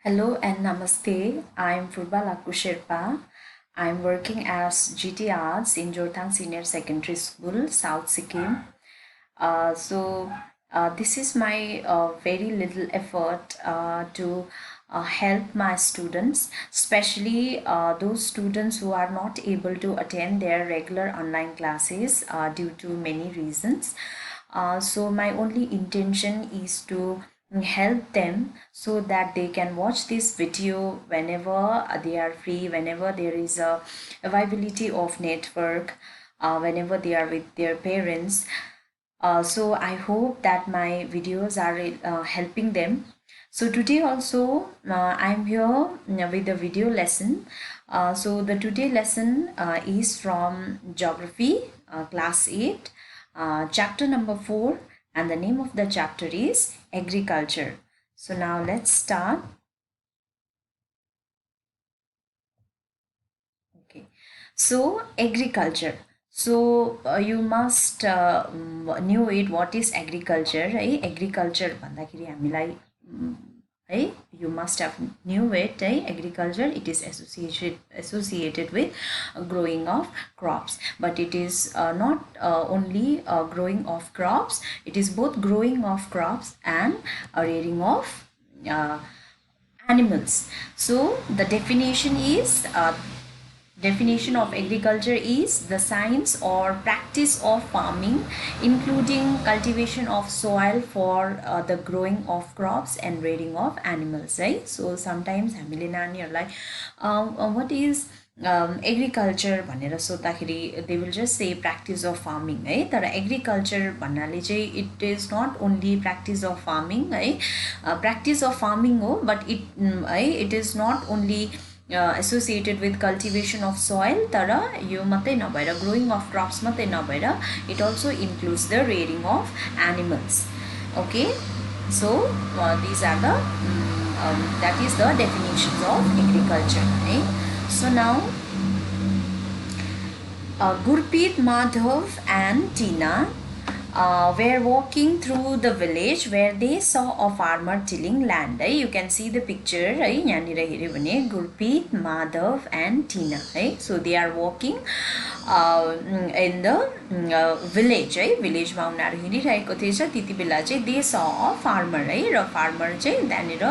Hello and namaste. I'm Purba Lakusherpa. I'm working as GT Arts in Jorthang Senior Secondary School, South Sikkim. This is my very little effort to help my students, especially those students who are not able to attend their regular online classes due to many reasons. So my only intention is to help them so that they can watch this video whenever they are free, whenever there is a availability of network, whenever they are with their parents. So I hope that my videos are helping them. So today also I'm here with the video lesson. So the today lesson is from geography class 8, chapter number 4, and the name of the chapter is agriculture. So now let's start. Okay, so agriculture. So you must knew it what is agriculture, right? Agriculture भन्दाखेरि हामीलाई है you must have knew it, right? Agriculture, it is associated with growing of crops, but it is not only growing of crops. It is both growing of crops and rearing of uh, animals. So the definition of agriculture is the science or practice of farming, including cultivation of soil for the growing of crops and rearing of animals, right? So sometimes हामीले नानीहरूलाई what is agriculture भनेर सोद्धाखेरि they will just say practice of farming है, तर agriculture भन्नाले चाहिँ it is not only practice of farming है, practice of farming हो, but it is not only associated with cultivation of soil, tara yo matai nabhaera growing of crops matai nabhaera it also includes the rearing of animals. Okay, so these are the that is the definitions of agriculture, right? So now Gurpreet, Madhav and Tina were walking through the village where they saw a farmer tilling land. You can see the picture. Gurpreet, Madhav and Tina. So they are walking in the village. Village ma unaru हिँडिरहेको थिएछ त्यति बेला चाहिँ they saw a farmer, र farmer चाहिँ त्यहाँनिर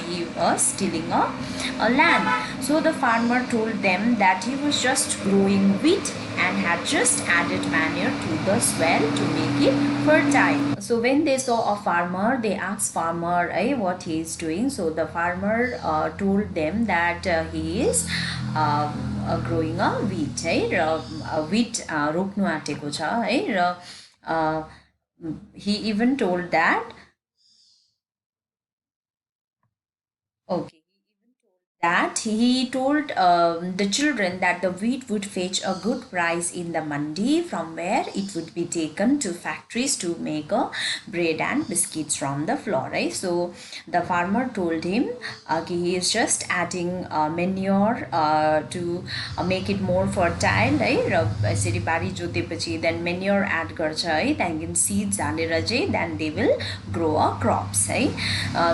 he was tilling a land. So the farmer told them that he was just growing wheat and had just added manure to the soil to make it fertile. So when they saw a farmer, they asked farmer what he is doing. So the farmer told them that he is growing a wheat, wheat रोप्नु आँटेको छ है, र he even told that okay, that he told the children that the wheat would fetch a good price in the mandi, from where it would be taken to factories to make bread and biscuits from the flour, right? So the farmer told him he is just adding manure to make it more fertile, right? यसरी बारी जोतेपछि then manure add गर्छ है, त्यहाँदेखि seeds हालेर चाहिँ then they will grow a crops, है.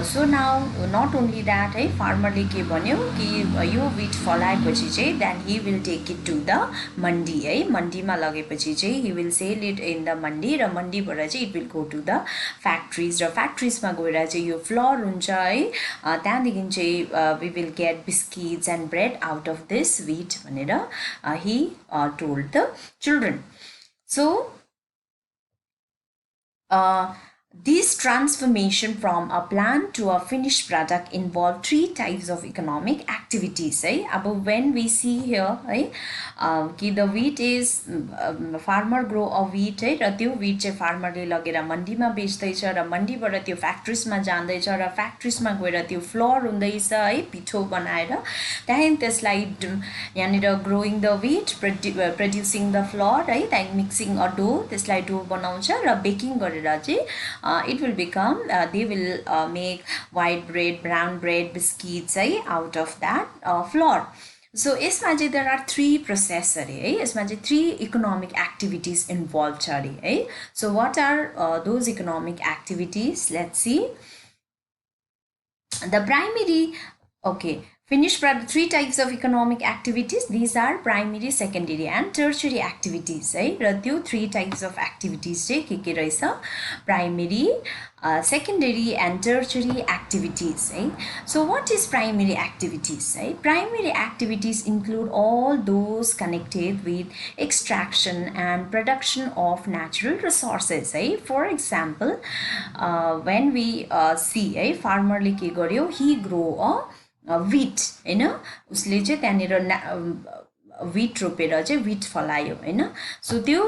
So now not only that है, farmerले के भन्यो कि यो wheat फलाएपछि चाहिँ then he will take it to the मन्डी है, मन्डीमा लगेपछि चाहिँ he will sell it in the मन्डी, र मन्डीबाट चाहिँ it will go to the factories, र फ्याक्ट्रिजमा गएर चाहिँ यो फ्लोर हुन्छ है, त्यहाँदेखि चाहिँ we will get biscuits and bread out of this wheat भनेर he told the children. So this transformation from a plant to a finished product involve three types of economic activities. Above when we see here, the wheat is farmer grow a wheat, र त्यो wheat चाहिँ farmerले लगेर मन्डीमा बेच्दैछ, र मन्डीबाट त्यो फ्याक्ट्रिजमा जाँदैछ, र फ्याक्ट्रिजमा गएर त्यो फ्लोर हुँदैछ है, पिठो बनाएर, त्यहाँदेखि त्यसलाई यहाँनिर growing the wheat, producing the flour है, त्यहाँदेखि मिक्सिङ अ डो, त्यसलाई डो बनाउँछ, र बेकिङ गरेर चाहिँ it will become they will make white bread, brown bread, biscuits out of that flour. So यसमा चाहिँ there are three process अरे है, यसमा चाहिँ three economic activities involved छ अरे है. So what are those economic activities? Let's see. The primary Okay, three types of economic activities. These are primary, secondary, and tertiary activities. Right? र त्यो three types of activities चाहिँ के रहेछ? Primary, secondary, and tertiary activities. Right? So, what is primary activities? Right? Primary activities include all those connected with extraction and production of natural resources. Right? For example, when we see farmer ले के गर्यो, he grow a wheat हैन, उसले चाहिँ त्यहाँनिर wheat रोपेर चाहिँ wheat फलायो हैन. सो त्यो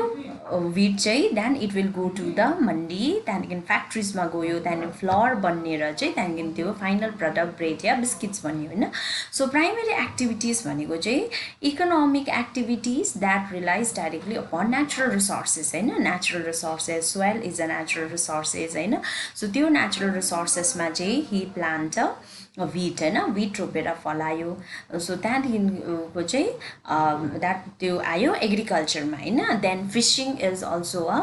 wheat चाहिँ then it will go to the mandi, त्यहाँदेखि फ्याक्ट्रिजमा गयो, त्यहाँदेखि फ्लोर बनेर चाहिँ त्यहाँदेखि त्यो फाइनल प्रडक्ट ब्रेड या बिस्किट्स बन्यो हैन. सो प्राइमेरी एक्टिभिटिज भनेको चाहिँ economic activities that rely directly upon natural resources हैन. Natural resources, soil is a natural resources हैन. सो त्यो नेचुरल रिसोर्सेसमा चाहिँ ही प्लान्ट wheat हैन, wheat रोपेर फलायो. सो त्यहाँदेखिको चाहिँ द्याट त्यो आयो एग्रिकल्चरमा हैन. Then fishing is also a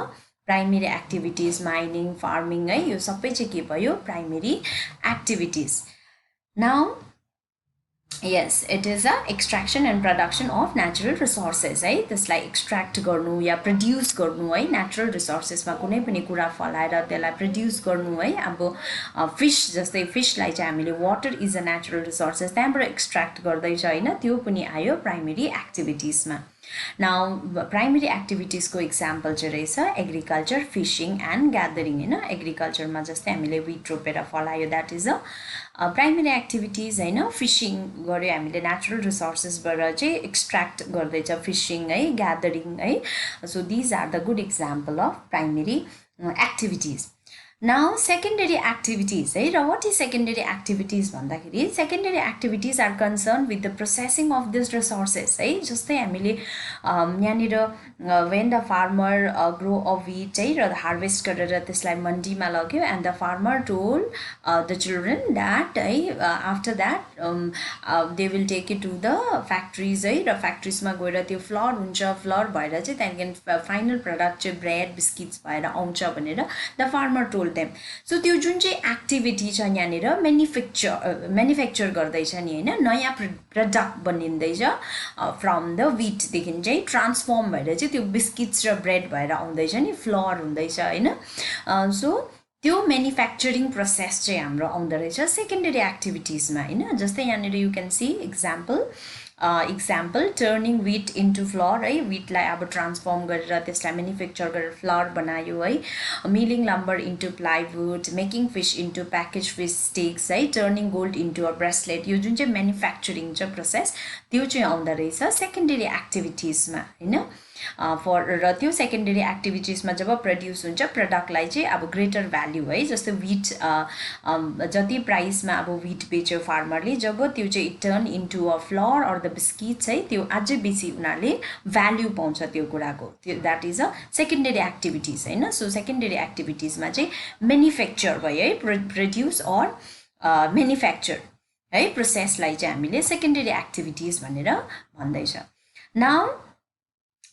primary activities. Mining, farming है, यो सबै चाहिँ के भयो? Primary activities. Now yes, it is a extraction and production of natural resources है. त्यसलाई एक्सट्र्याक्ट गर्नु या प्रड्युस गर्नु है, नेचुरल रिसोर्सेसमा कुनै पनि कुरा फलाएर त्यसलाई प्रड्युस गर्नु है. अब फिस जस्तै फिसलाई चाहिँ हामीले water is a natural resources त्यहाँबाट एक्सट्र्याक्ट गर्दैछ होइन, त्यो पनि आयो प्राइमेरी एक्टिभिटिजमा. नाउ प्राइमेरी एक्टिभिटिजको इक्जाम्पल चाहिँ रहेछ एग्रिकल्चर, फिसिङ एन्ड ग्यादरिङ होइन. एग्रिकल्चरमा जस्तै हामीले विट रोपेर फलायो, that is a primary activities होइन. फिसिङ गऱ्यो हामीले, नेचुरल रिसोर्सेसबाट चाहिँ एक्सट्र्याक्ट गर्दैछ फिसिङ है, ग्यादरिङ है. So these are the good example of primary activities. Now secondary activities है. र वाट इज सेकेन्डरी एक्टिभिटिज भन्दाखेरि secondary activities are concern with the processing of this resources है. जस्तै हामीले यहाँनिर when the farmer grow a wheat है र harvest गरेर त्यसलाई मन्डीमा लग्यो and the farmer told the children that है after that they will take it to the factories है. र फ्याक्ट्रिजमा गएर त्यो फ्लोर हुन्छ, फ्लोर भएर चाहिँ त्यहाँदेखि फाइनल प्रडक्ट चाहिँ ब्रेड बिस्किट्स भएर आउँछ भनेर the farmer told them. So त्यो जुन चाहिँ एक्टिभिटी छ यहाँनिर म्यानुफ्याक्चर गर्दैछ नि होइन, नयाँ प्रडक्ट बनिँदैछ फ्रम द विटदेखि चाहिँ ट्रान्सफर्म भएर चाहिँ त्यो बिस्किट्स र ब्रेड भएर आउँदैछ नि, फ्लोर हुँदैछ होइन. सो त्यो म्यानुफ्याक्चरिङ प्रोसेस चाहिँ हाम्रो आउँदो रहेछ सेकेन्डरी एक्टिभिटिजमा होइन. जस्तै यहाँनिर you can see example turning wheat into flour है. विटलाई अब ट्रान्सफर्म गरेर त्यसलाई म्यानुफ्याक्चर गरेर फ्लोर बनायो है. Milling lumber into plywood, making fish into package fish sticks है, turning gold into a bracelet. यो जुन चाहिँ म्यानुफ्याक्चरिङ छ प्रोसेस त्यो चाहिँ आउँदो रहेछ सेकेन्डरी एक्टिभिटिजमा होइन. र त्यो सेकेन्डरी एक्टिभिटिजमा जब प्रड्युस हुन्छ प्रडक्टलाई चाहिँ अब ग्रेटर भ्याल्यु है. जस्तो विट जति प्राइसमा अब विट बेच्यो फार्मरले, जब त्यो चाहिँ turn into a flour or the biscuits है, त्यो अझै बेसी उनीहरूले भ्याल्यु पाउँछ त्यो कुराको. त्यो that is a secondary activities होइन. सो सेकेन्डरी एक्टिभिटिजमा चाहिँ म्यानुफ्याक्चर भयो है, प्रड्युस अर म्यानुफ्याक्चर है प्रोसेसलाई चाहिँ हामीले सेकेन्डरी एक्टिभिटिज भनेर भन्दैछ. नाउ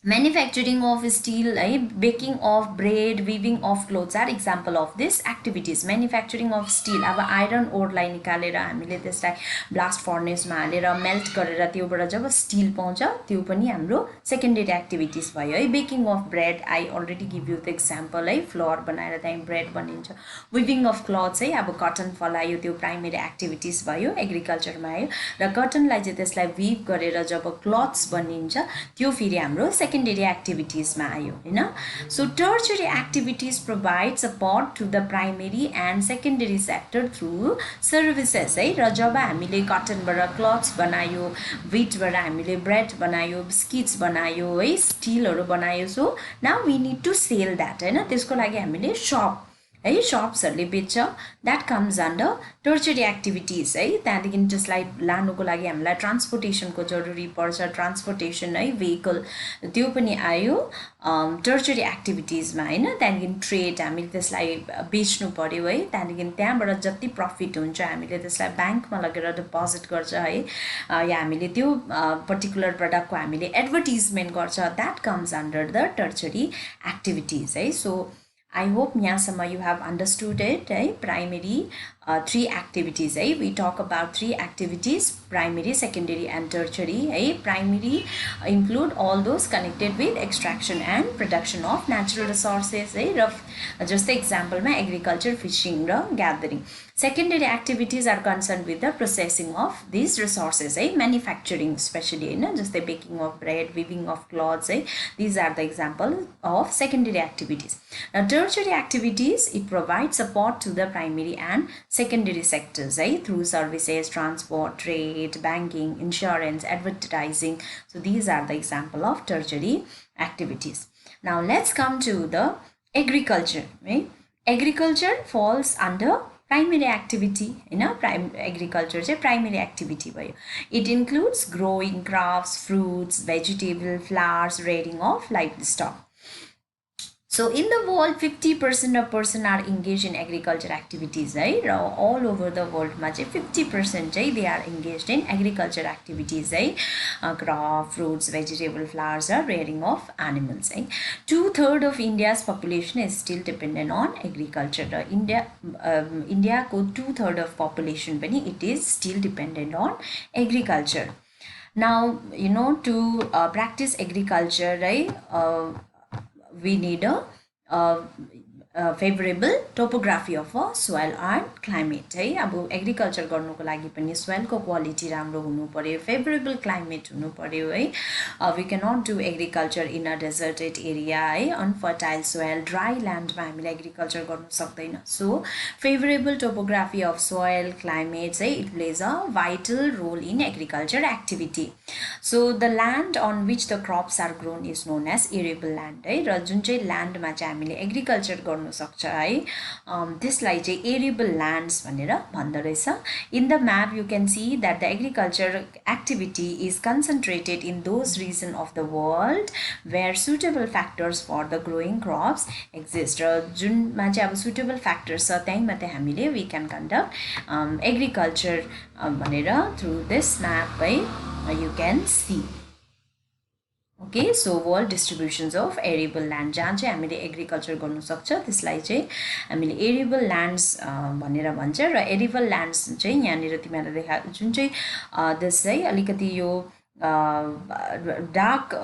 manufacturing of steel है, baking of bread, weaving of clothes are example of this activities. manufacturing of steel अब आइरन ओरलाई निकालेर हामीले त्यसलाई ब्लास्ट फर्नेसमा हालेर मेल्ट गरेर त्योबाट जब स्टिल पाउँछ त्यो पनि हाम्रो सेकेन्डरी एक्टिभिटिज भयो है. Baking of bread I already give you the example है, फ्लोर बनाएर त्यहाँ ब्रेड बनिन्छ. विभिङ अफ क्लथ्स है, अब कटन फलायो त्यो प्राइमेरी एक्टिभिटिज भयो, एग्रिकल्चरमा आयो. र कटनलाई चाहिँ त्यसलाई विभ गरेर जब क्लथ्स बनिन्छ त्यो फेरि हाम्रो सेकेन्डरी एक्टिभिटिजमा आयो होइन. So tertiary activities provide support to the primary and secondary sector through services है. र जब हामीले कटनबाट क्लथ्स बनायो, विटबाट हामीले ब्रेड बनायो, बिस्किट्स बनायो है, स्टिलहरू बनायो, so now we need to sell that होइन. त्यसको लागि हामीले सप है, सप्सहरूले बेच्छ, that comes under tertiary activities है. त्यहाँदेखि त्यसलाई लानुको लागि हामीलाई ट्रान्सपोर्टेसनको जरुरी पर्छ, ट्रान्सपोर्टेसन है, भेहिकल त्यो पनि आयो टर्चरी एक्टिभिटिजमा होइन. त्यहाँदेखि ट्रेड, हामीले त्यसलाई बेच्नु पऱ्यो है, त्यहाँदेखि त्यहाँबाट जति प्रफिट हुन्छ हामीले त्यसलाई ब्याङ्कमा लगेर डिपोजिट गर्छ है, या हामीले त्यो पर्टिकुलर प्रडक्टको हामीले एडभर्टिजमेन्ट गर्छ, that comes under the tertiary activities है. सो I hope यहाँसम्म you have understood it है, primary three activities. We talk about three activities: primary, secondary, and tertiary. Primary include all those connected with extraction and production of natural resources. Just the example, agriculture, fishing, gathering. Secondary activities are concerned with the processing of these resources, manufacturing, especially just the baking of bread, weaving of cloths. These are the example of secondary activities. Now tertiary activities, it provides support to the primary and secondary sectors through services, transport, trade, banking, insurance, advertising. So these are the example of tertiary activities. Now let's come to the agriculture. Agriculture falls under primary activity. Agriculture is a primary activity. It includes growing crops, fruits, vegetable, flowers, rearing of livestock. So in the world, 50% of person are engaged in agriculture activities. All over the world, 50% they are engaged in agriculture activities. Crop, fruits, vegetable, flowers, are rearing of animals. 2/3 of India's population is still dependent on agriculture. India ko 2/3 of population, it is still dependent on agriculture. Now, to practice agriculture, we need a favorable topography of a soil and climate. अब agriculture गर्नुको लागि पनि सोइलको quality राम्रो हुनु पर्यो, favourable climate हुनु पर्यो. We cannot do agriculture in a deserted area. Unfertile soil, dry landमा हामीले एग्रिकल्चर गर्नु सक्दैन. So favorable topography of soil, climate, it plays a vital role in agriculture activity. So the land on which the crops are grown is known as arable land. र जुन चाहिँ ल्यान्डमा चाहिँ हामीले agriculture गर्नु सक्छ त्यसलाई चाहिँ arable lands भनेर भन्दो रहेछ. In the map you can see that the agriculture activity is concentrated in those regions of the world where suitable factors for the growing crops exist. र जुनमा चाहिँ अब suitable factors छ त्यही मात्रै हामीले we can conduct agriculture भनेर through this map you can see. Okay, so world distributions of arable land, जहाँ चाहिँ हामीले एग्रिकल्चर गर्नु सक्छ त्यसलाई चाहिँ हामीले एरेबल ल्यान्ड्स भनेर भन्छ. र एरेबल ल्यान्ड्स चाहिँ यहाँनिर तिमीहरूलाई देखा जुन चाहिँ दिस अलिकति यो डार्क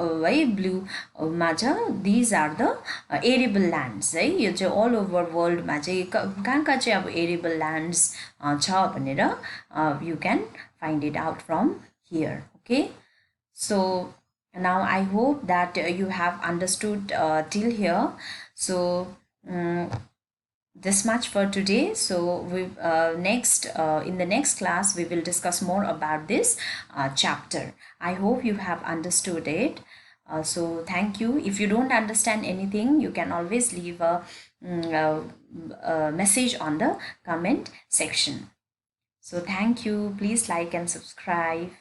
ब्लूमा छ, these are the arable lands. यो चाहिँ अल ओभर वर्ल्डमा चाहिँ कहाँ कहाँ चाहिँ अब एरेबल ल्यान्ड्स छ भनेर you can find it out from here. Okay, so now I hope that you have understood till here. So this much for today. So we in the next class we will discuss more about this chapter. I hope you have understood it. So thank you. If you don't understand anything, you can always leave a message on the comment section. So thank you. Please like and subscribe.